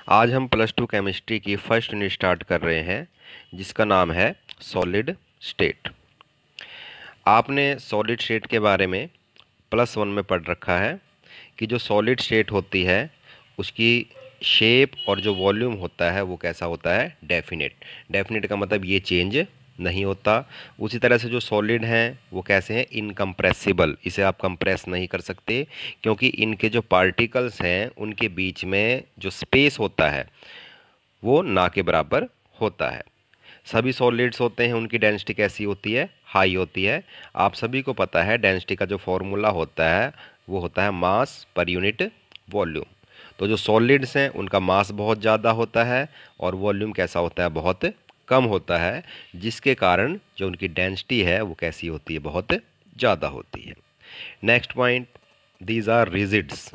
आज हम plus two chemistry की फर्स्ट यूनिट स्टार्ट कर रहे हैं जिसका नाम है सॉलिड स्टेट। आपने सॉलिड स्टेट के बारे में प्लस वन में पढ़ रखा है कि जो सॉलिड स्टेट होती है उसकी शेप और जो वॉल्यूम होता है वो कैसा होता है, डेफिनेट। डेफिनेट का मतलब ये चेंज नहीं होता। उसी तरह से जो सॉलिड हैं वो कैसे हैं, इनकम्प्रेसिबल। इसे आप कंप्रेस नहीं कर सकते क्योंकि इनके जो पार्टिकल्स हैं उनके बीच में जो स्पेस होता है वो ना के बराबर होता है। सभी सॉलिड्स होते हैं उनकी डेंसिटी कैसी होती है, हाई होती है। आप सभी को पता है डेंसिटी का जो फॉर्मूला होता है वो होता है मास पर यूनिट वॉल्यूम। तो जो सॉलिड्स हैं उनका मास बहुत ज़्यादा होता है और वॉल्यूम कैसा होता है, बहुत कम होता है, जिसके कारण जो उनकी डेंसिटी है वो कैसी होती है, बहुत ज़्यादा होती है। Next point, these are rigids.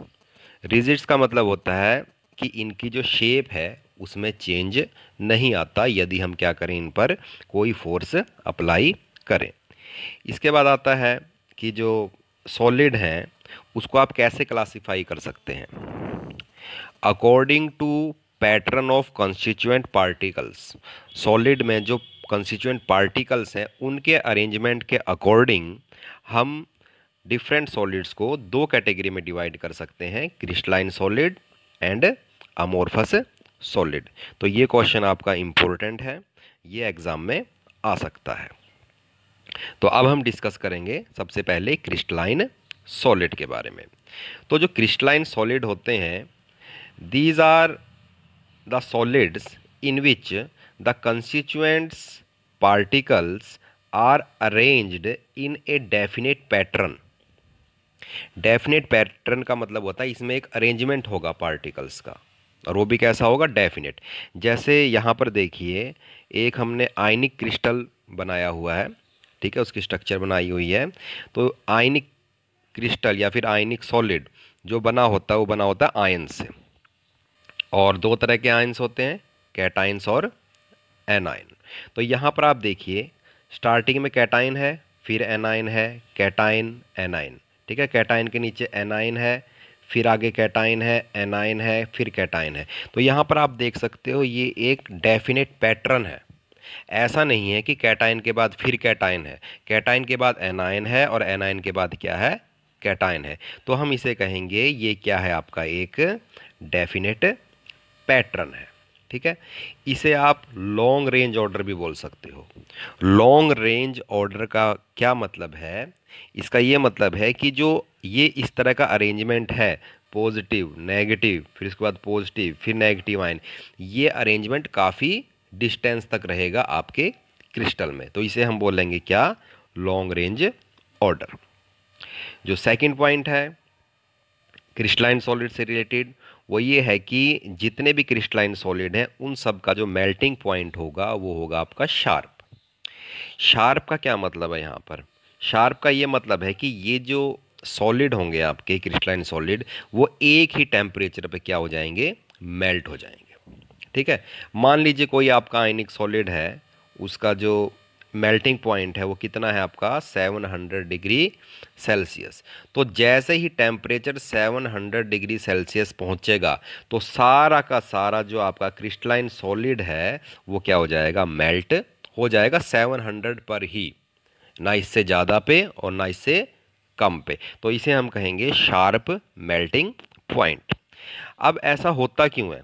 Rigids का मतलब होता है कि इनकी जो शेप है उसमें चेंज नहीं आता यदि हम क्या करें, इन पर कोई फोर्स अप्लाई करें। इसके बाद आता है कि जो सॉलिड हैं उसको आप कैसे क्लासिफाई कर सकते हैं, according to pattern of constituent particles. Solid में जो कंस्टिट्यूएंट पार्टिकल्स हैं उनके अरेंजमेंट के अकॉर्डिंग हम डिफरेंट सॉलिड्स को दो कैटेगरी में डिवाइड कर सकते हैं, crystalline solid and amorphous solid. तो ये क्वेश्चन आपका इम्पोर्टेंट है, ये एग्जाम में आ सकता है। तो अब हम डिस्कस करेंगे सबसे पहले क्रिस्टलाइन सॉलिड के बारे में। तो जो क्रिस्टलाइन सॉलिड होते हैं, these are the solids in which the constituents particles are arranged in a definite pattern. Definite pattern का मतलब होता है इसमें एक अरेंजमेंट होगा पार्टिकल्स का, और वो भी कैसा होगा, डेफिनेट। जैसे यहाँ पर देखिए, एक हमने आयनिक क्रिस्टल बनाया हुआ है, ठीक है, उसकी स्ट्रक्चर बनाई हुई है। तो आयनिक क्रिस्टल या फिर आयनिक सॉलिड जो बना होता है वो बना होता है आयन से। और दो तरह के आयन्स होते हैं, कैटाइंस और एनाइन। तो यहाँ पर आप देखिए, स्टार्टिंग में कैटाइन है, फिर एनाइन है, कैटाइन एनाइन, ठीक है। कैटाइन के नीचे एनाइन है, फिर आगे कैटाइन है, एनाइन है, फिर कैटाइन है। तो यहाँ पर आप देख सकते हो ये एक डेफिनेट पैटर्न है। ऐसा नहीं है कि कैटाइन के बाद फिर कैटाइन है, कैटाइन के बाद एनाइन है और एनाइन के बाद क्या है, कैटाइन है। तो हम इसे कहेंगे ये क्या है, आपका एक डेफिनेट पैटर्न है, ठीक है। इसे आप लॉन्ग रेंज ऑर्डर भी बोल सकते हो। लॉन्ग रेंज ऑर्डर का क्या मतलब है, इसका ये मतलब है कि जो ये इस तरह का अरेंजमेंट है, पॉजिटिव नेगेटिव, फिर इसके बाद पॉजिटिव फिर नेगेटिव आयन, ये अरेंजमेंट काफ़ी डिस्टेंस तक रहेगा आपके क्रिस्टल में। तो इसे हम बोलेंगे क्या, लॉन्ग रेंज ऑर्डर। जो सेकंड पॉइंट है क्रिस्टलाइन सॉलिड से रिलेटेड, वो ये है कि जितने भी क्रिस्टलाइन सॉलिड हैं उन सब का जो मेल्टिंग पॉइंट होगा वो होगा आपका शार्प। शार्प का क्या मतलब है यहाँ पर, शार्प का ये मतलब है कि ये जो सॉलिड होंगे आपके क्रिस्टलाइन सॉलिड, वो एक ही टेम्परेचर पे क्या हो जाएंगे, मेल्ट हो जाएंगे, ठीक है। मान लीजिए कोई आपका आयनिक सॉलिड है, उसका जो मेल्टिंग पॉइंट है वो कितना है आपका, 700 डिग्री सेल्सियस। तो जैसे ही टेम्परेचर 700 डिग्री सेल्सियस पहुंचेगा तो सारा का सारा जो आपका क्रिस्टलाइन सॉलिड है वो क्या हो जाएगा, मेल्ट हो जाएगा 700 पर ही, ना इससे ज़्यादा पे और ना इससे कम पे। तो इसे हम कहेंगे शार्प मेल्टिंग पॉइंट। अब ऐसा होता क्यों है,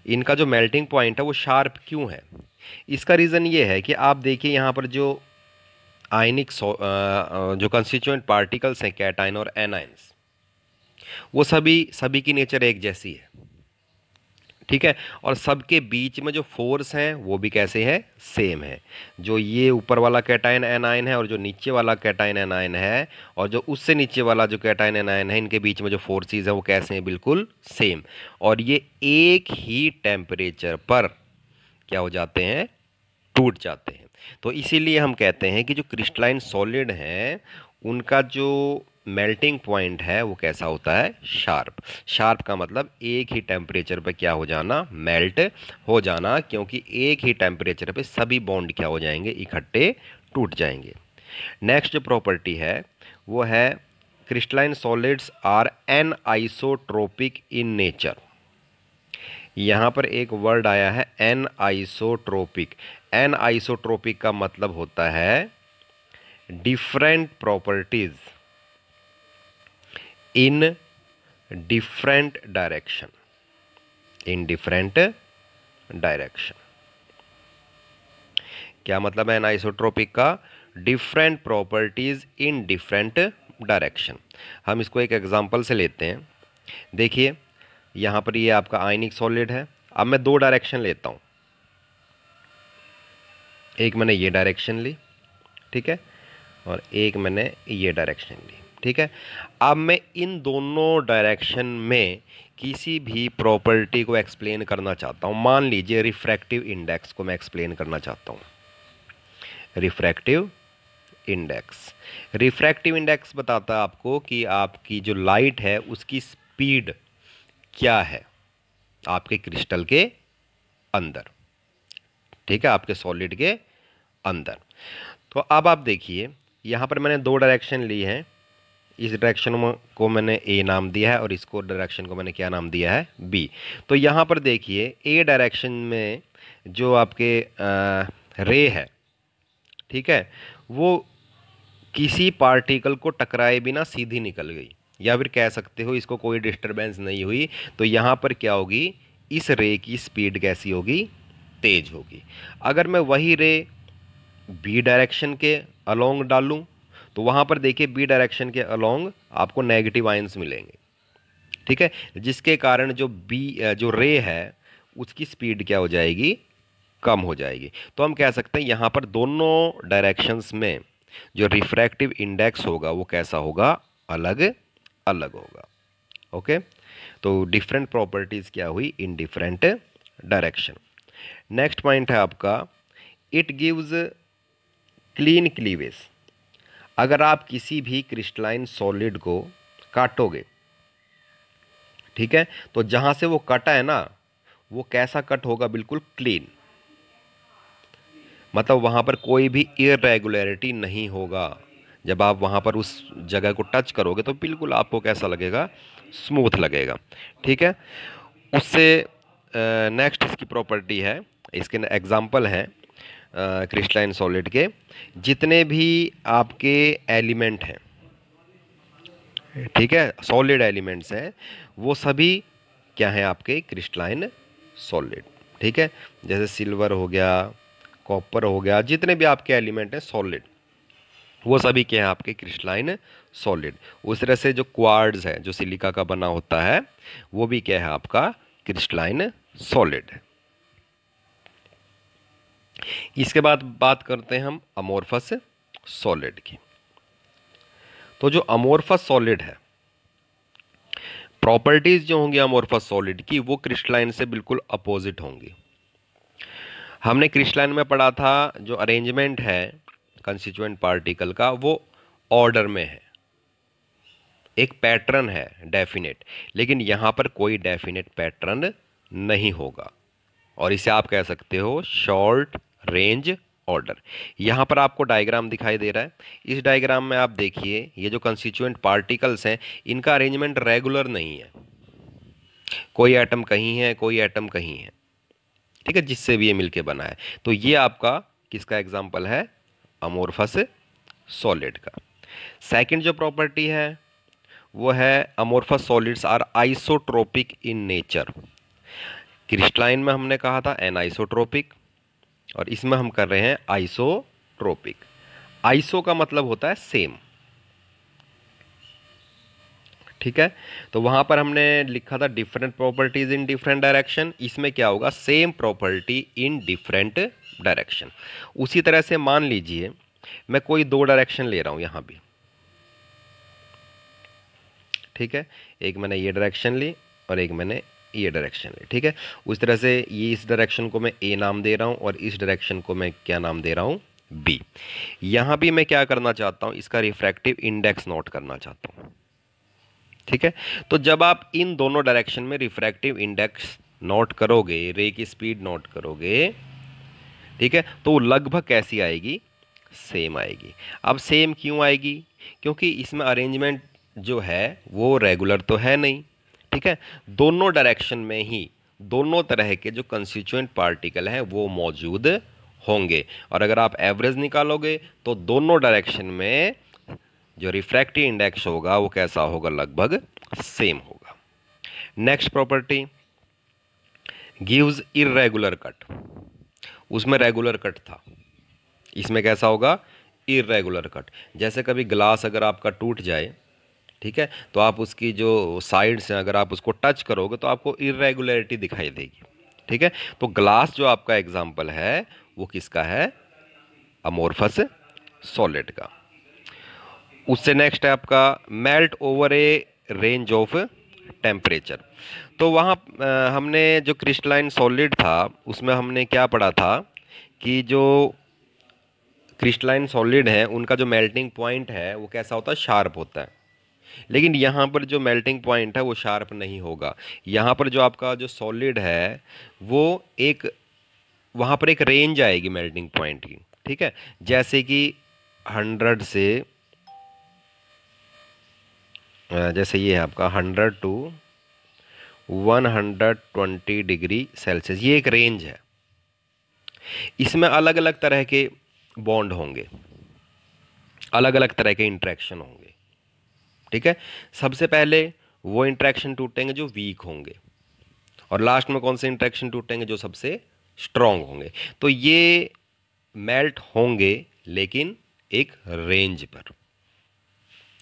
इनका जो मेल्टिंग पॉइंट है वो शार्प क्यों है, इसका रीज़न ये है कि आप देखिए यहाँ पर जो आयनिक जो कंस्टिट्यूएंट पार्टिकल्स हैं कैटाइन और एनाइंस, वो सभी सभी की नेचर एक जैसी है, ठीक है। और सबके बीच में जो फोर्स हैं वो भी कैसे हैं, सेम है। जो ये ऊपर वाला कैटाइन एनाइन है और जो नीचे वाला कैटाइन एनाइन है और जो उससे नीचे वाला जो कैटाइन एनाइन है, इनके बीच में जो फोर्सेस है वो कैसे हैं, बिल्कुल सेम। और ये एक ही टेम्परेचर पर क्या हो जाते हैं, टूट जाते हैं। तो इसीलिए हम कहते हैं कि जो क्रिस्टलाइन सॉलिड हैं उनका जो मेल्टिंग पॉइंट है वो कैसा होता है, शार्प। शार्प का मतलब एक ही टेम्परेचर पे क्या हो जाना, मेल्ट हो जाना, क्योंकि एक ही टेम्परेचर पे सभी बॉन्ड क्या हो जाएंगे, इकट्ठे टूट जाएंगे। नेक्स्ट जो प्रॉपर्टी है वो है crystalline solids are anisotropic in nature. यहाँ पर एक वर्ड आया है एन आइसोट्रोपिक। एन आइसोट्रोपिक का मतलब होता है different properties in different direction. In different direction क्या मतलब है एन आइसोट्रोपिक का? Different properties in different direction. हम इसको एक एग्जांपल से लेते हैं। देखिए यहाँ पर ये आपका आयनिक सॉलिड है। अब मैं दो डायरेक्शन लेता हूँ, एक मैंने ये डायरेक्शन ली, ठीक है, और एक मैंने ये डायरेक्शन ली, ठीक है। अब मैं इन दोनों डायरेक्शन में किसी भी प्रॉपर्टी को एक्सप्लेन करना चाहता हूँ। मान लीजिए रिफ्रैक्टिव इंडेक्स को मैं एक्सप्लेन करना चाहता हूँ। रिफ्रैक्टिव इंडेक्स, रिफ्रैक्टिव इंडेक्स बताता है आपको कि आपकी जो लाइट है उसकी स्पीड क्या है आपके क्रिस्टल के अंदर, ठीक है, आपके सॉलिड के अंदर। तो अब आप देखिए यहाँ पर मैंने दो डायरेक्शन ली हैं। इस डायरेक्शन को मैंने ए नाम दिया है और इसको डायरेक्शन को मैंने क्या नाम दिया है? बी। तो यहाँ पर देखिए ए डायरेक्शन में जो आपके रे है, ठीक है, वो किसी पार्टिकल को टकराए बिना सीधी निकल गई, या फिर कह सकते हो इसको कोई डिस्टरबेंस नहीं हुई। तो यहाँ पर क्या होगी? इस रे की स्पीड कैसी होगी? तेज होगी। अगर मैं वही रे बी डायरेक्शन के अलोंग डालूं तो वहाँ पर देखिए बी डायरेक्शन के अलोंग आपको नेगेटिव आयंस मिलेंगे, ठीक है, जिसके कारण जो रे है उसकी स्पीड क्या हो जाएगी? कम हो जाएगी। तो हम कह सकते हैं यहाँ पर दोनों डायरेक्शंस में जो रिफ्रैक्टिव इंडेक्स होगा वो कैसा होगा? अलग अलग होगा। ओके, तो डिफरेंट प्रॉपर्टीज क्या हुई? In different direction. Next point है आपका इट गिव्स क्लीन क्लीवेज। अगर आप किसी भी क्रिस्टलाइन सॉलिड को काटोगे, ठीक है, तो जहां से वो कटा है ना वो कैसा कट होगा? बिल्कुल क्लीन। मतलब वहां पर कोई भी इरेगुलरिटी नहीं होगा। जब आप वहां पर उस जगह को टच करोगे तो बिल्कुल आपको कैसा लगेगा? स्मूथ लगेगा, ठीक है। उससे नेक्स्ट इसकी प्रॉपर्टी है, इसके एग्जांपल हैं क्रिस्टलाइन सॉलिड के। जितने भी आपके एलिमेंट हैं, ठीक है, सॉलिड एलिमेंट्स हैं, वो सभी क्या हैं? आपके क्रिस्टलाइन सॉलिड, ठीक है। जैसे सिल्वर हो गया, कॉपर हो गया, जितने भी आपके एलिमेंट हैं सॉलिड, वो सभी क्या है? आपके क्रिस्टलाइन सॉलिड। उस तरह से जो क्वार्ट्ज है जो सिलिका का बना होता है वो भी क्या है? आपका क्रिस्टलाइन सॉलिड है। इसके बाद बात करते हैं हम अमोर्फस सॉलिड की। तो जो अमोर्फस सॉलिड है, प्रॉपर्टीज जो होंगी अमोर्फस सॉलिड की वो क्रिस्टलाइन से बिल्कुल अपोजिट होंगी। हमने क्रिस्टलाइन में पढ़ा था जो अरेंजमेंट है कंस्टिट्यूएंट पार्टिकल का वो ऑर्डर में है, एक पैटर्न है डेफिनेट, लेकिन यहां पर कोई डेफिनेट पैटर्न नहीं होगा और इसे आप कह सकते हो शॉर्ट रेंज ऑर्डर। यहां पर आपको डायग्राम दिखाई दे रहा है। इस डायग्राम में आप देखिए ये जो कंस्टिट्यूएंट पार्टिकल्स हैं इनका अरेंजमेंट रेगुलर नहीं है, कोई एटम कहीं है कोई एटम कहीं है, ठीक है, जिससे भी ये मिलके बना है। तो ये आपका किसका एग्जाम्पल है? अमोर्फस सॉलिड का। सेकंड जो प्रॉपर्टी है वो है amorphous solids are isotropic in nature. Crystalline में हमने कहा था एनाइसोट्रोपिक और इसमें हम कर रहे हैं आइसोट्रोपिक। आइसो का मतलब होता है सेम, ठीक है। तो वहां पर हमने लिखा था different properties in different direction, इसमें क्या होगा? Same property in different direction. उसी तरह से मान लीजिए मैं कोई दो डायरेक्शन ले रहा हूं यहां भी, ठीक है, एक मैंने ये डायरेक्शन ली और एक मैंने ये डायरेक्शन ली, ठीक है। उस तरह से ये इस डायरेक्शन को मैं ए नाम दे रहा हूं और इस डायरेक्शन को मैं क्या नाम दे रहा हूं? बी। यहां भी मैं क्या करना चाहता हूं? इसका रिफ्रैक्टिव इंडेक्स नोट करना चाहता हूं, ठीक है। तो जब आप इन दोनों डायरेक्शन में रिफ्रैक्टिव इंडेक्स नोट करोगे, रे की स्पीड नोट करोगे, ठीक है, तो लगभग कैसी आएगी? सेम आएगी। अब सेम क्यों आएगी? क्योंकि इसमें अरेंजमेंट जो है वो रेगुलर तो है नहीं, ठीक है, दोनों डायरेक्शन में ही दोनों तरह के जो कंस्टिट्यूएंट पार्टिकल हैं वो मौजूद होंगे। और अगर आप एवरेज निकालोगे तो दोनों डायरेक्शन में जो रिफ्रैक्टिव इंडेक्स होगा वो कैसा होगा, लगभग सेम होगा। Next property, gives irregular cut. उसमें रेगुलर कट था, इसमें कैसा होगा, इर्रेगुलर कट। जैसे कभी ग्लास अगर आपका टूट जाए, ठीक है, तो आप उसकी जो साइड्स हैं अगर आप उसको टच करोगे तो आपको इर्रेगुलरिटी दिखाई देगी। ठीक है, तो ग्लास जो आपका एग्जाम्पल है वो किसका है, अमोर्फस सॉलिड का। उससे नेक्स्ट है आपका melt over A range of temperature. तो वहाँ हमने जो क्रिस्टलाइन सॉलिड था उसमें हमने क्या पढ़ा था कि जो क्रिस्टलाइन सॉलिड है उनका जो मेल्टिंग पॉइंट है वो कैसा होता है, शार्प होता है। लेकिन यहाँ पर जो मेल्टिंग पॉइंट है वो शार्प नहीं होगा। यहाँ पर जो आपका जो सॉलिड है वो एक, वहाँ पर एक रेंज आएगी मेल्टिंग पॉइंट की। ठीक है, जैसे कि 100 से जैसे ये है आपका 100 टू 120 डिग्री सेल्सियस, ये एक रेंज है। इसमें अलग अलग तरह के बॉन्ड होंगे, अलग अलग तरह के इंट्रैक्शन होंगे। ठीक है, सबसे पहले वो इंट्रैक्शन टूटेंगे जो वीक होंगे, और लास्ट में कौन से इंट्रैक्शन टूटेंगे, जो सबसे स्ट्रांग होंगे। तो ये मेल्ट होंगे लेकिन एक रेंज पर।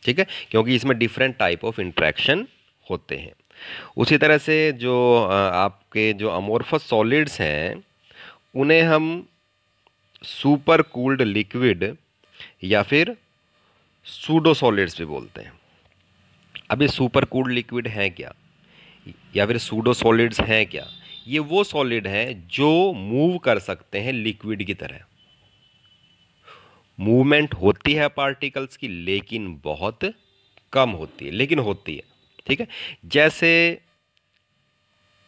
ठीक है, क्योंकि इसमें डिफरेंट टाइप ऑफ इंट्रैक्शन होते हैं। उसी तरह से जो आपके जो अमोर्फस सॉलिड्स हैं उन्हें हम सुपर कूल्ड लिक्विड या फिर सूडो सॉलिड्स भी बोलते हैं। अब ये सुपर कूल्ड लिक्विड है क्या या फिर सूडो सॉलिड्स हैं क्या, ये वो सॉलिड हैं जो मूव कर सकते हैं लिक्विड की तरह। मूवमेंट होती है पार्टिकल्स की लेकिन बहुत कम होती है, लेकिन होती है। ठीक है, जैसे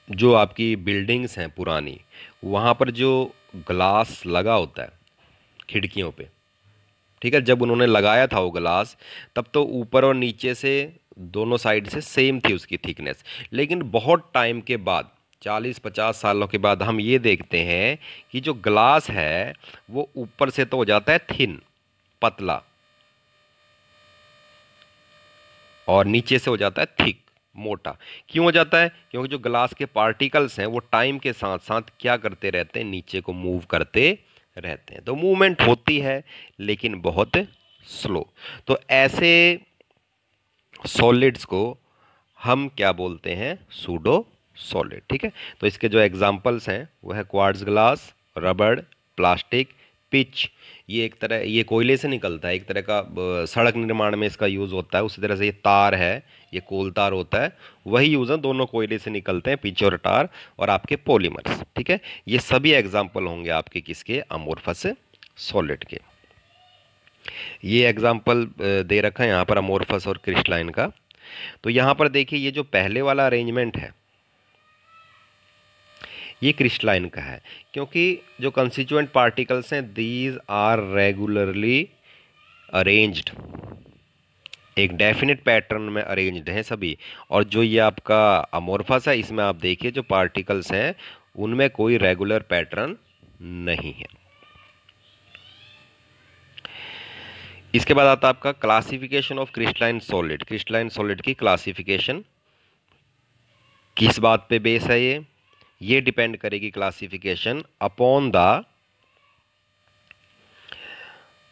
जो आपकी बिल्डिंग्स हैं पुरानी, वहाँ पर जो ग्लास लगा होता है खिड़कियों पे, ठीक है, जब उन्होंने लगाया था वो ग्लास तब तो ऊपर और नीचे से दोनों साइड से सेम थी उसकी थिकनेस। लेकिन बहुत टाइम के बाद, 40-50 सालों के बाद हम ये देखते हैं कि जो ग्लास है वो ऊपर से तो हो जाता है थिन, पतला, और नीचे से हो जाता है थिक, मोटा। क्यों हो जाता है, क्योंकि जो ग्लास के पार्टिकल्स हैं वो टाइम के साथ साथ क्या करते रहते हैं, नीचे को मूव करते रहते हैं। तो मूवमेंट होती है लेकिन बहुत स्लो। तो ऐसे सॉलिड्स को हम क्या बोलते हैं, सूडो सॉलिड। ठीक है, तो इसके जो एग्जांपल्स हैं वो है क्वार्ट्ज ग्लास, रबड़, प्लास्टिक, पिच। ये एक तरह, ये कोयले से निकलता है, एक तरह का सड़क निर्माण में इसका यूज़ होता है। उसी तरह से ये तार है, ये कोल तार होता है, वही यूज़ है, दोनों कोयले से निकलते हैं, पिच और टार, और आपके पॉलीमर्स। ठीक है, ये सभी एग्जाम्पल होंगे आपके किसके, अमोर्फस सॉलिड के। ये एग्जाम्पल दे रखा है यहाँ पर अमोर्फस और क्रिस्टलाइन का। तो यहाँ पर देखिए ये जो पहले वाला अरेंजमेंट है ये क्रिस्टलाइन का है, क्योंकि जो कंस्टिट्यूएंट पार्टिकल्स हैं दीज आर रेगुलरली अरेंज्ड, एक डेफिनेट पैटर्न में अरेंज्ड हैं सभी। और जो ये आपका अमोर्फस है इसमें आप देखिए जो पार्टिकल्स हैं उनमें कोई रेगुलर पैटर्न नहीं है। इसके बाद आता है आपका classification of crystalline solid. Crystalline solid की क्लासिफिकेशन किस बात पे बेस है, ये डिपेंड करेगी classification upon the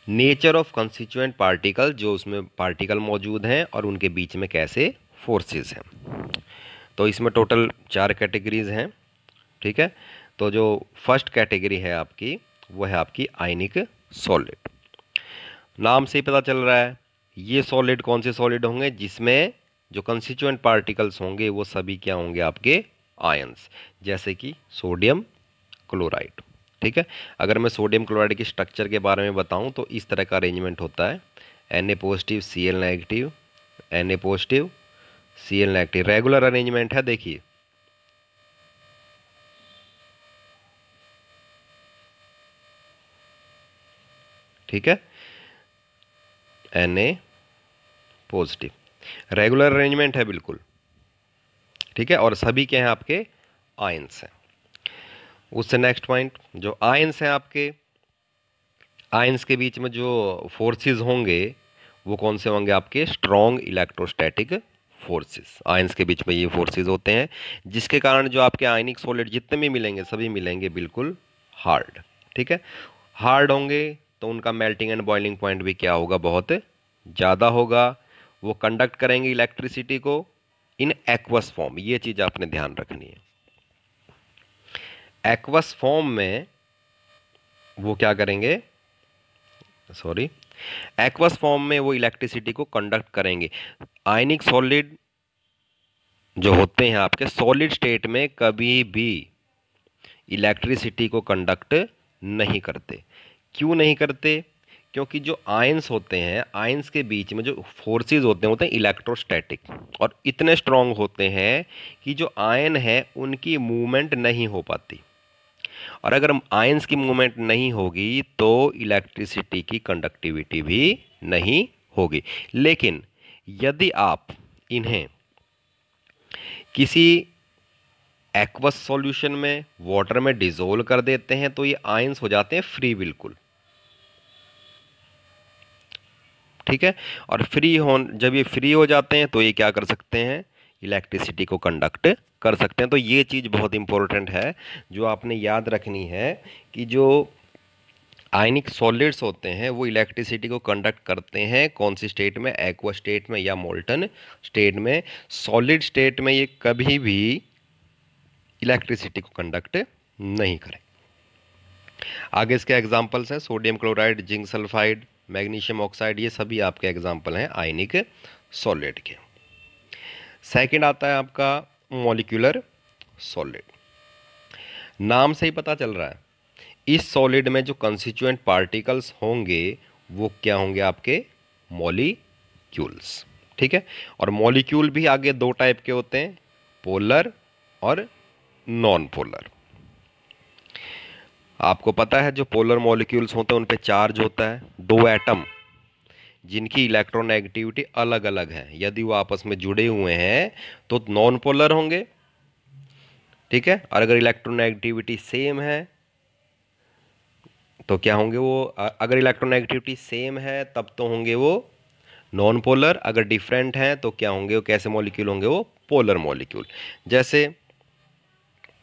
nature of constituent particle, जो उसमें पार्टिकल मौजूद हैं और उनके बीच में कैसे फोर्सेस हैं। तो इसमें टोटल 4 कैटेगरीज हैं। ठीक है, तो जो फर्स्ट कैटेगरी है आपकी वो है आपकी आयनिक सॉलिड। नाम से ही पता चल रहा है ये सॉलिड कौन से सॉलिड होंगे, जिसमें जो कंस्टिट्यूएंट पार्टिकल्स होंगे वो सभी क्या होंगे, आपके आयंस, जैसे कि सोडियम क्लोराइड। ठीक है, अगर मैं सोडियम क्लोराइड के स्ट्रक्चर के बारे में बताऊं तो इस तरह का अरेंजमेंट होता है, Na positive Cl negative, Na positive Cl negative, regular arrangement है। देखिए ठीक है, Na पॉजिटिव, रेगुलर अरेंजमेंट है बिल्कुल। ठीक है, और सभी क्या हैं आपके आयंस हैं। उससे नेक्स्ट पॉइंट, जो आयंस हैं आपके, आयंस के बीच में जो फोर्सेस होंगे वो कौन से होंगे आपके, स्ट्रॉन्ग इलेक्ट्रोस्टैटिक फोर्सेस। आयंस के बीच में ये फोर्सेस होते हैं जिसके कारण जो आपके आयनिक सॉलिड जितने भी मिलेंगे सभी मिलेंगे बिल्कुल हार्ड। ठीक है, हार्ड होंगे तो उनका मेल्टिंग एंड बॉइलिंग पॉइंट भी क्या होगा, बहुत ज़्यादा होगा। वो कंडक्ट करेंगे इलेक्ट्रिसिटी को इन एक्वस फॉर्म, ये चीज़ आपने ध्यान रखनी है। एक्वस फॉर्म में वो क्या करेंगे, सॉरी, एक्वस फॉर्म में वो इलेक्ट्रिसिटी को कंडक्ट करेंगे। आयनिक सॉलिड जो होते हैं आपके सॉलिड स्टेट में कभी भी इलेक्ट्रिसिटी को कंडक्ट नहीं करते। क्यों नहीं करते, क्योंकि जो आयंस होते हैं, आयंस के बीच में जो फोर्सेस होते हैं इलेक्ट्रोस्टैटिक और इतने स्ट्रांग होते हैं कि जो आयन है उनकी मूवमेंट नहीं हो पाती। और अगर आयंस की मूवमेंट नहीं होगी तो इलेक्ट्रिसिटी की कंडक्टिविटी भी नहीं होगी। लेकिन यदि आप इन्हें किसी एक्वस सॉल्यूशन में, वाटर में डिसोल्व कर देते हैं तो ये आयंस हो जाते हैं फ्री बिल्कुल। ठीक है, और जब ये फ्री हो जाते हैं तो ये क्या कर सकते हैं, इलेक्ट्रिसिटी को कंडक्ट कर सकते हैं। तो ये चीज़ बहुत इंपॉर्टेंट है जो आपने याद रखनी है कि जो आयनिक सॉलिड्स होते हैं वो इलेक्ट्रिसिटी को कंडक्ट करते हैं कौन सी स्टेट में, एक्वा स्टेट में या मोल्टन स्टेट में। सॉलिड स्टेट में ये कभी भी इलेक्ट्रिसिटी को कंडक्ट नहीं करें। आगे इसके एग्जांपल्स हैं, sodium chloride, zinc sulphide, magnesium oxide, ये सभी आपके एग्जांपल हैं आयनिक सॉलिड के। सेकंड आता है आपका मॉलिक्यूलर सॉलिड। नाम से ही पता चल रहा है इस सॉलिड में जो कंस्टिट्यूएंट पार्टिकल्स होंगे वो क्या होंगे आपके, मॉलिक्यूल्स। ठीक है, और मॉलिक्यूल भी आगे दो टाइप के होते हैं, पोलर और नॉन पोलर। आपको पता है जो पोलर मॉलिक्यूल्स होते हैं उन पे चार्ज होता है, दो एटम जिनकी इलेक्ट्रोनेगेटिविटी अलग अलग है, यदि वो आपस में जुड़े हुए हैं तो नॉन पोलर होंगे। ठीक है, और अगर इलेक्ट्रोनेगेटिविटी सेम है तो क्या होंगे वो, अगर इलेक्ट्रोनेगेटिविटी सेम है तब तो होंगे वो नॉन पोलर, अगर डिफरेंट हैं तो क्या होंगे वो, कैसे मॉलिक्यूल होंगे वो, पोलर मॉलिक्यूल। जैसे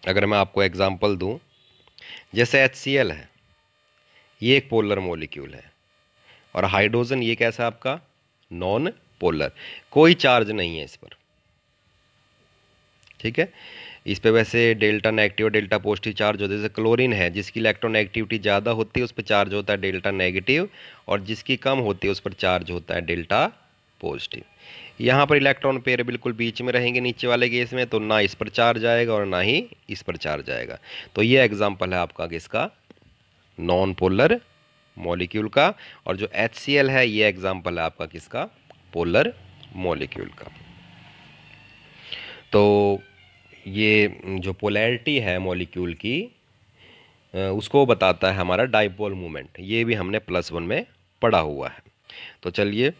अगर मैं आपको एग्जांपल दूं, जैसे HCl है, ये एक पोलर मॉलिक्यूल है, और हाइड्रोजन ये कैसा आपका, नॉन पोलर, कोई चार्ज नहीं है इस पर। ठीक है, इस पे वैसे डेल्टा नेगेटिव और डेल्टा पॉजिटिव चार्ज होते हैं। जैसे क्लोरीन है, जिसकी इलेक्ट्रोनेगेटिविटी ज़्यादा होती है उस पर चार्ज होता है डेल्टा नेगेटिव, और जिसकी कम होती है उस पर चार्ज होता है डेल्टा पॉजिटिव। यहाँ पर इलेक्ट्रॉन पेयर बिल्कुल बीच में रहेंगे नीचे वाले केस में, तो ना इस पर चार्ज आएगा और ना ही इस पर चार्ज आएगा। तो ये एग्जाम्पल है आपका किसका, नॉन पोलर मॉलिक्यूल का। और जो HCl है ये एग्जाम्पल है आपका किसका, पोलर मॉलिक्यूल का। तो ये जो पोलैरिटी है मॉलिक्यूल की उसको बताता है हमारा डाइपोल मोमेंट, ये भी हमने +1 में पढ़ा हुआ है। तो चलिए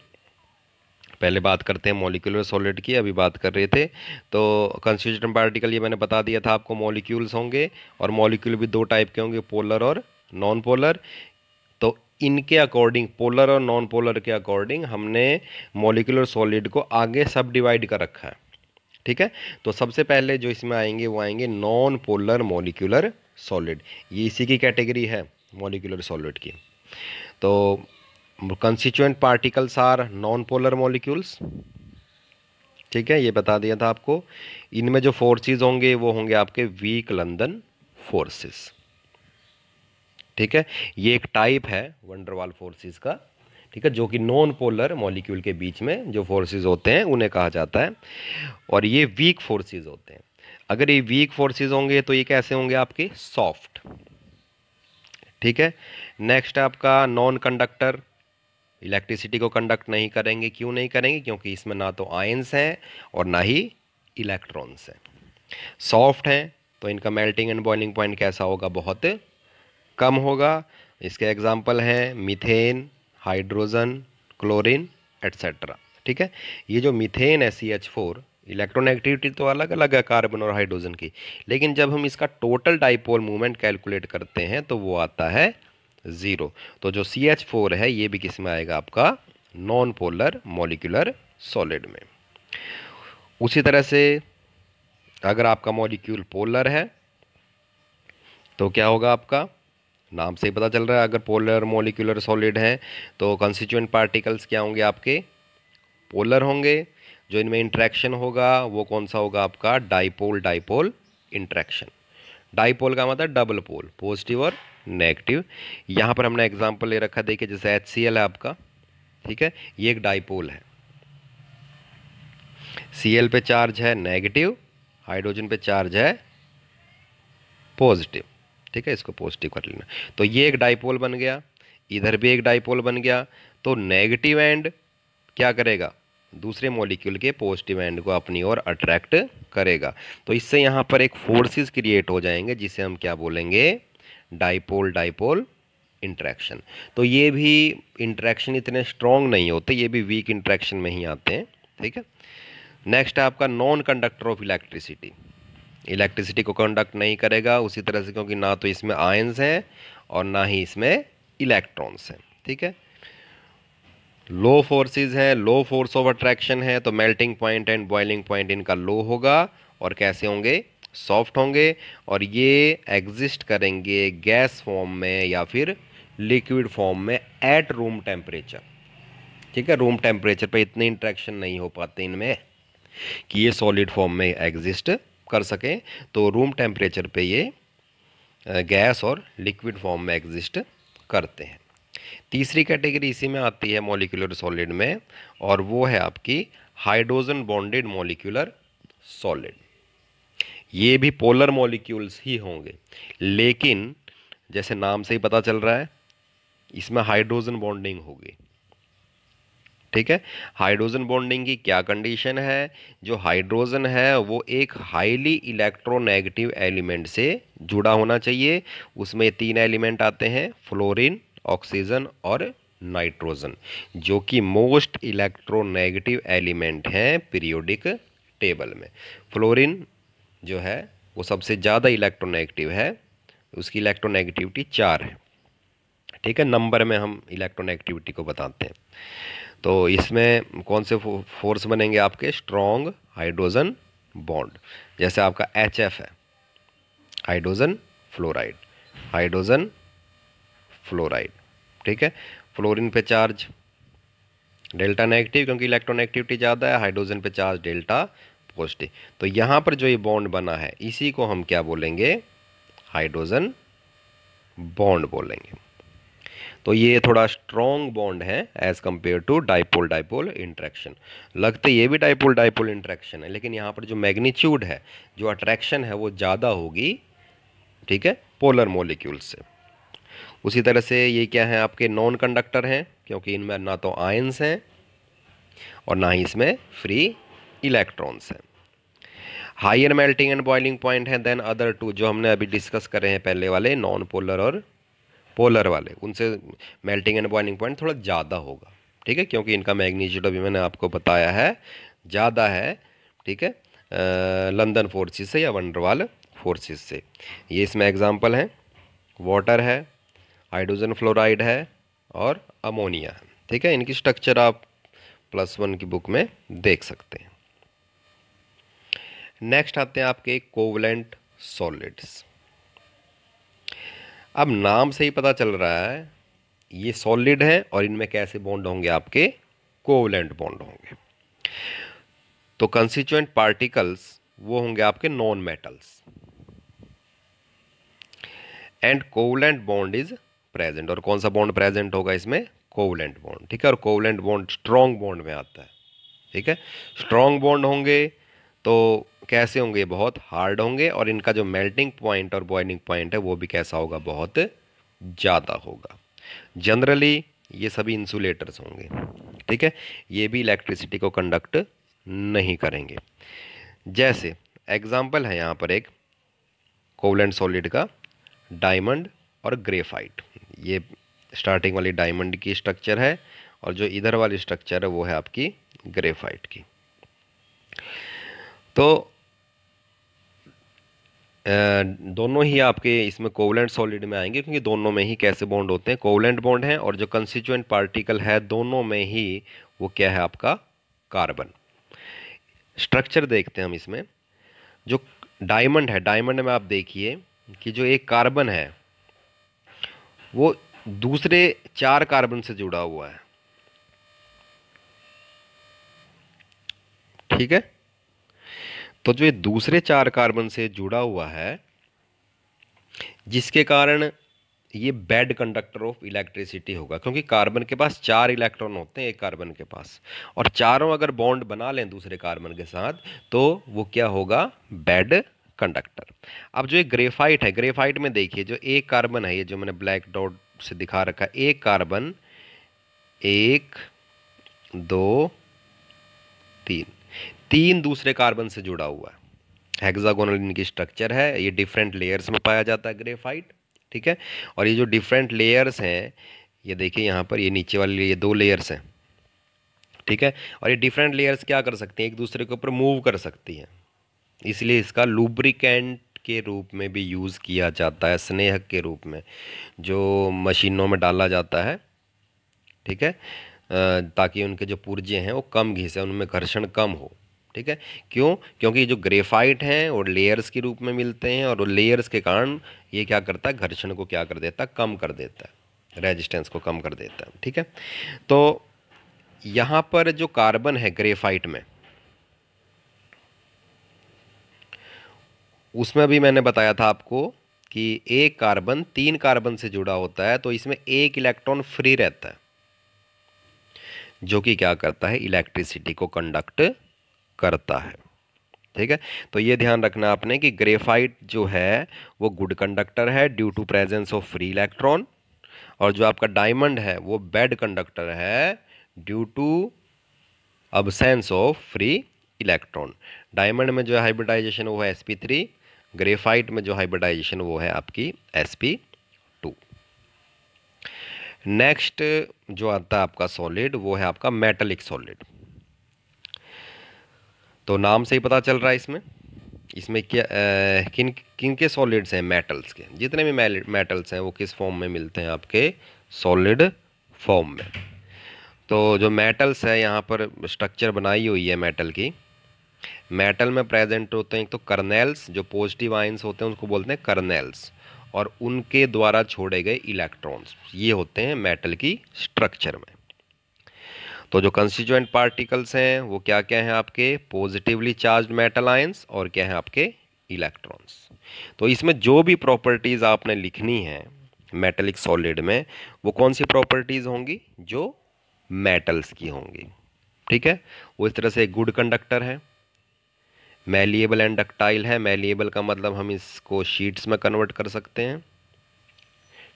पहले बात करते हैं मॉलिक्यूलर सॉलिड की, अभी बात कर रहे थे। तो कंस्टिट्यूएंट पार्टिकल ये मैंने बता दिया था आपको, मॉलिक्यूल्स होंगे, और मॉलिक्यूल भी दो टाइप के होंगे, पोलर और नॉन पोलर। तो इनके अकॉर्डिंग, पोलर और नॉन पोलर के अकॉर्डिंग हमने मॉलिक्यूलर सॉलिड को आगे सब डिवाइड कर रखा है। ठीक है, तो सबसे पहले जो इसमें आएंगे वो आएंगे नॉन पोलर मॉलिक्यूलर सॉलिड, ये इसी की कैटेगरी है मॉलिक्यूलर सॉलिड की। तो constituent particles are non polar molecules. ठीक है, ये बता दिया था आपको। इनमें जो फोर्सेस होंगे वो होंगे आपके वीक लंदन फोर्सेस। ठीक है, ये एक टाइप है वंडरवाल फोर्सेस का। ठीक है, जो कि नॉन पोलर मॉलिक्यूल के बीच में जो फोर्सेस होते हैं उन्हें कहा जाता है, और ये वीक फोर्सेस होते हैं। अगर ये वीक फोर्सेस होंगे तो ये कैसे होंगे आपके, सॉफ्ट। ठीक है, नेक्स्ट आपका नॉन कंडक्टर, इलेक्ट्रिसिटी को कंडक्ट नहीं करेंगे। क्यों नहीं करेंगे, क्योंकि इसमें ना तो आयंस हैं और ना ही इलेक्ट्रॉन्स हैं। सॉफ्ट हैं तो इनका मेल्टिंग एंड बॉइलिंग पॉइंट कैसा होगा, बहुत कम होगा। इसके एग्जाम्पल हैं मीथेन, हाइड्रोजन, क्लोरीन एट्सेट्रा। ठीक है, ये जो मीथेन है CH4, इलेक्ट्रोनेगेटिविटी तो अलग अलग है कार्बन और हाइड्रोजन की, लेकिन जब हम इसका टोटल डाइपोल मूवमेंट कैलकुलेट करते हैं तो वो आता है 0। तो जो CH4 है ये भी किस में आएगा, आपका नॉन पोलर मॉलिक्यूलर सॉलिड में। उसी तरह से अगर आपका मॉलिक्यूल पोलर है तो क्या होगा, आपका नाम से ही पता चल रहा है, अगर पोलर मॉलिक्यूलर सॉलिड है तो कंस्टिट्यूएंट पार्टिकल्स क्या होंगे, आपके पोलर होंगे। जो इनमें इंटरेक्शन होगा वो कौन सा होगा, आपका डाइपोल डाइपोल इंटरेक्शन। डाइपोल का मतलब डबल पोल, पॉजिटिव और नेगेटिव। यहाँ पर हमने एग्जांपल ले रखा, देखिए जैसे HCl है आपका, ठीक है, ये एक डाइपोल है। Cl पे चार्ज है नेगेटिव, हाइड्रोजन पे चार्ज है पॉजिटिव, ठीक है, इसको पॉजिटिव कर लेना। तो ये एक डाइपोल बन गया, इधर भी एक डाइपोल बन गया। तो नेगेटिव एंड क्या करेगा, दूसरे मॉलिक्यूल के पॉजिटिव एंड को अपनी ओर अट्रैक्ट करेगा। तो इससे यहाँ पर एक फोर्सेस क्रिएट हो जाएंगे जिसे हम क्या बोलेंगे, डाइपोल डाइपोल इंटरेक्शन। तो ये भी इंटरेक्शन इतने स्ट्रॉन्ग नहीं होते, ये भी वीक इंटरेक्शन में ही आते हैं, ठीक है। नेक्स्ट है आपका non conductor of electricity. Electricity को कंडक्ट नहीं करेगा उसी तरह से, क्योंकि ना तो इसमें आयंस हैं और ना ही इसमें इलेक्ट्रॉन्स हैं, ठीक है। लो फोर्सेस हैं, लो फोर्स ऑफ अट्रैक्शन है, तो melting point and boiling point इनका लो होगा और कैसे होंगे, सॉफ्ट होंगे। और ये एग्जिस्ट करेंगे गैस फॉर्म में या फिर लिक्विड फॉर्म में एट रूम टेम्परेचर, ठीक है। रूम टेम्परेचर पे इतने इंट्रैक्शन नहीं हो पाते इनमें कि ये सॉलिड फॉर्म में एग्जिस्ट कर सकें, तो रूम टेम्परेचर पे ये गैस और लिक्विड फॉर्म में एग्जिस्ट करते हैं। तीसरी कैटेगरी इसी में आती है मॉलिक्यूलर सॉलिड में, और वो है आपकी हाइड्रोजन बॉन्डेड मॉलिक्यूलर सॉलिड। ये भी पोलर मॉलिक्यूल्स ही होंगे, लेकिन जैसे नाम से ही पता चल रहा है इसमें हाइड्रोजन बॉन्डिंग होगी, ठीक है। हाइड्रोजन बॉन्डिंग की क्या कंडीशन है, जो हाइड्रोजन है वो एक हाईली इलेक्ट्रोनेगेटिव एलिमेंट से जुड़ा होना चाहिए। उसमें 3 एलिमेंट आते हैं, फ्लोरीन, ऑक्सीजन और नाइट्रोजन, जो कि मोस्ट इलेक्ट्रोनेगेटिव एलिमेंट हैं पीरियोडिक टेबल में। फ्लोरीन जो है वो सबसे ज़्यादा इलेक्ट्रोनेगेटिव है, उसकी इलेक्ट्रोनेगेटिविटी 4 है, ठीक है। नंबर में हम इलेक्ट्रोनेगेटिविटी को बताते हैं। तो इसमें कौन से फोर्स बनेंगे आपके, स्ट्रॉन्ग हाइड्रोजन बॉन्ड। जैसे आपका HF है, हाइड्रोजन फ्लोराइड, हाइड्रोजन फ्लोराइड, ठीक है। फ्लोरीन पे चार्ज डेल्टा नेगेटिव, क्योंकि इलेक्ट्रोनेगेटिविटी ज़्यादा है, हाइड्रोजन पे चार्ज डेल्टा पॉजिटिव। तो यहाँ पर जो ये बॉन्ड बना है इसी को हम क्या बोलेंगे, हाइड्रोजन बॉन्ड बोलेंगे। तो ये थोड़ा स्ट्रॉन्ग बॉन्ड है as compare to dipole dipole interaction. लगते ये भी डाइपोल डाइपोल इंटरेक्शन है, लेकिन यहाँ पर जो मैग्नीट्यूड है, जो अट्रैक्शन है वो ज़्यादा होगी, ठीक है, पोलर मॉलिक्यूल से। उसी तरह से ये क्या है, आपके नॉन कंडक्टर हैं, क्योंकि इनमें ना तो आयंस हैं और ना ही इसमें फ्री इलेक्ट्रॉन्स हैं। Higher melting and boiling point है देन अदर टू, जो हमने अभी डिस्कस करे हैं पहले वाले नॉन पोलर और पोलर वाले, उनसे मेल्टिंग एंड बॉइलिंग पॉइंट थोड़ा ज़्यादा होगा, ठीक है, क्योंकि इनका मैग्नीट्यूड अभी मैंने आपको बताया है ज़्यादा है, ठीक है, लंदन फोर्सेस से या वंडरवाल फोर्सेस से। ये इसमें एग्जांपल हैं, वाटर है, हाइड्रोजन फ्लोराइड है और अमोनिया है, ठीक है। इनकी स्ट्रक्चर आप +1 की बुक में देख सकते हैं। नेक्स्ट आते हैं आपके कोवलेंट सॉलिड्स। अब नाम से ही पता चल रहा है ये सॉलिड है और इनमें कैसे बॉन्ड होंगे, आपके कोवलेंट बॉन्ड होंगे। तो कंस्टिट्यूएंट पार्टिकल्स वो होंगे आपके non metals and covalent bond is present. और कौन सा बॉन्ड प्रेजेंट होगा इसमें, कोवलेंट बॉन्ड, ठीक है। और कोवलेंट बॉन्ड स्ट्रॉन्ग बॉन्ड में आता है, ठीक है। स्ट्रॉन्ग बॉन्ड होंगे तो कैसे होंगे, बहुत हार्ड होंगे, और इनका जो मेल्टिंग पॉइंट और बॉइलिंग पॉइंट है वो भी कैसा होगा, बहुत ज़्यादा होगा। जनरली ये सभी इंसुलेटर्स होंगे, ठीक है, ये भी इलेक्ट्रिसिटी को कंडक्ट नहीं करेंगे। जैसे एग्जाम्पल है यहाँ पर एक कोवलेंट सॉलिड का, डायमंड और ग्रेफाइट। ये स्टार्टिंग वाली डायमंड की स्ट्रक्चर है और जो इधर वाली स्ट्रक्चर है वो है आपकी ग्रेफाइट की। तो दोनों ही आपके इसमें कोवलेंट सॉलिड में आएंगे, क्योंकि दोनों में ही कैसे बॉन्ड होते हैं, कोवलेंट बॉन्ड हैं, और जो कंस्टिट्यूएंट पार्टिकल है दोनों में ही वो क्या है आपका कार्बन। स्ट्रक्चर देखते हैं हम इसमें। जो डायमंड है, डायमंड में आप देखिए कि जो एक कार्बन है वो दूसरे 4 कार्बन से जुड़ा हुआ है, ठीक है। तो जो ये दूसरे 4 कार्बन से जुड़ा हुआ है, जिसके कारण ये बैड कंडक्टर ऑफ इलेक्ट्रिसिटी होगा, क्योंकि कार्बन के पास 4 इलेक्ट्रॉन होते हैं एक कार्बन के पास, और चारों अगर बॉन्ड बना लें दूसरे कार्बन के साथ तो वो क्या होगा, बैड कंडक्टर। अब जो ये ग्रेफाइट है, ग्रेफाइट में देखिए जो एक कार्बन है, ये जो मैंने ब्लैक डॉट से दिखा रखा है, एक कार्बन 1 2 3 3 दूसरे कार्बन से जुड़ा हुआ है, हेक्सागोनल इनकी स्ट्रक्चर है, ये डिफरेंट लेयर्स में पाया जाता है ग्रेफाइट, ठीक है। और ये जो डिफरेंट लेयर्स हैं, ये देखिए यहाँ पर ये नीचे वाली ये 2 लेयर्स हैं, ठीक है। और ये डिफरेंट लेयर्स क्या कर सकती हैं, एक दूसरे के ऊपर मूव कर सकती हैं, इसलिए इसका लुब्रिकेंट के रूप में भी यूज़ किया जाता है, स्नेहक के रूप में जो मशीनों में डाला जाता है, ठीक है, ताकि उनके जो पुर्जे हैं वो कम घिसे, उनमें घर्षण कम हो, ठीक है। क्यों, क्योंकि जो ग्रेफाइट हैं और लेयर्स के रूप में मिलते हैं, और लेयर्स के कारण ये क्या करता है, घर्षण को क्या कर देता है, कम कर देता है, रेजिस्टेंस को कम कर देता है, ठीक है। तो यहाँ पर जो कार्बन है ग्रेफाइट में, उसमें भी मैंने बताया था आपको कि एक कार्बन 3 कार्बन से जुड़ा होता है, तो इसमें 1 इलेक्ट्रॉन फ्री रहता है, जो कि क्या करता है, इलेक्ट्रिसिटी को कंडक्ट करता है, ठीक है। तो ये ध्यान रखना आपने कि ग्रेफाइट जो है वो गुड कंडक्टर है due to presence of free electron, और जो आपका डायमंड है वो बैड कंडक्टर है due to absence of free electron. Diamond में जो है हाइब्रिडाइजेशन वो है sp3, ग्रेफाइट में जो हाइब्रिडाइजेशन वो है आपकी sp2। नेक्स्ट जो आता है आपका सॉलिड वो है आपका मेटेलिक सॉलिड। तो नाम से ही पता चल रहा है इसमें इसमें क्या किन किन के सॉलिड्स हैं, मेटल्स के। जितने भी मेटल्स हैं वो किस फॉर्म में मिलते हैं, आपके सॉलिड फॉर्म में। तो जो मेटल्स है यहाँ पर स्ट्रक्चर बनाई हुई है मेटल की, मेटल में प्रेजेंट होते हैं एक तो कर्नेल्स, जो पॉजिटिव आयंस होते हैं उसको बोलते हैं कर्नेल्स, और उनके द्वारा छोड़े गए इलेक्ट्रॉन्स, ये होते हैं मेटल की स्ट्रक्चर में। तो जो कंस्टिट्यूएंट पार्टिकल्स हैं वो क्या क्या हैं आपके, पॉजिटिवली चार्ज्ड मेटल आयंस, और क्या है आपके इलेक्ट्रॉन्स। तो इसमें जो भी प्रॉपर्टीज़ आपने लिखनी है मेटेलिक सॉलिड में, वो कौन सी प्रॉपर्टीज़ होंगी, जो मेटल्स की होंगी, ठीक है। वो इस तरह से गुड कंडक्टर है, मैलिएबल एंड डक्टाइल है, मैलिएबल का मतलब हम इसको शीट्स में कन्वर्ट कर सकते हैं,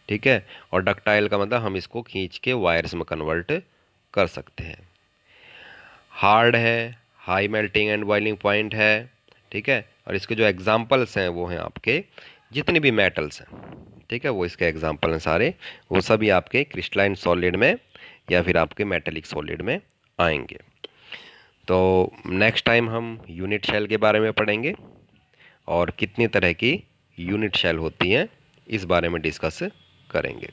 ठीक है, और डक्टाइल का मतलब हम इसको खींच के वायर्स में कन्वर्ट कर सकते हैं। हार्ड है, high melting and boiling point है, ठीक है। और इसके जो एग्जांपल्स हैं वो हैं आपके जितने भी मेटल्स हैं, ठीक है, वो इसके एग्जांपल हैं सारे, वो सभी आपके क्रिस्टलाइन सॉलिड में या फिर आपके मेटेलिक सॉलिड में आएंगे। तो नेक्स्ट टाइम हम यूनिट शेल के बारे में पढ़ेंगे, और कितनी तरह की यूनिट शेल होती हैं इस बारे में डिस्कस करेंगे।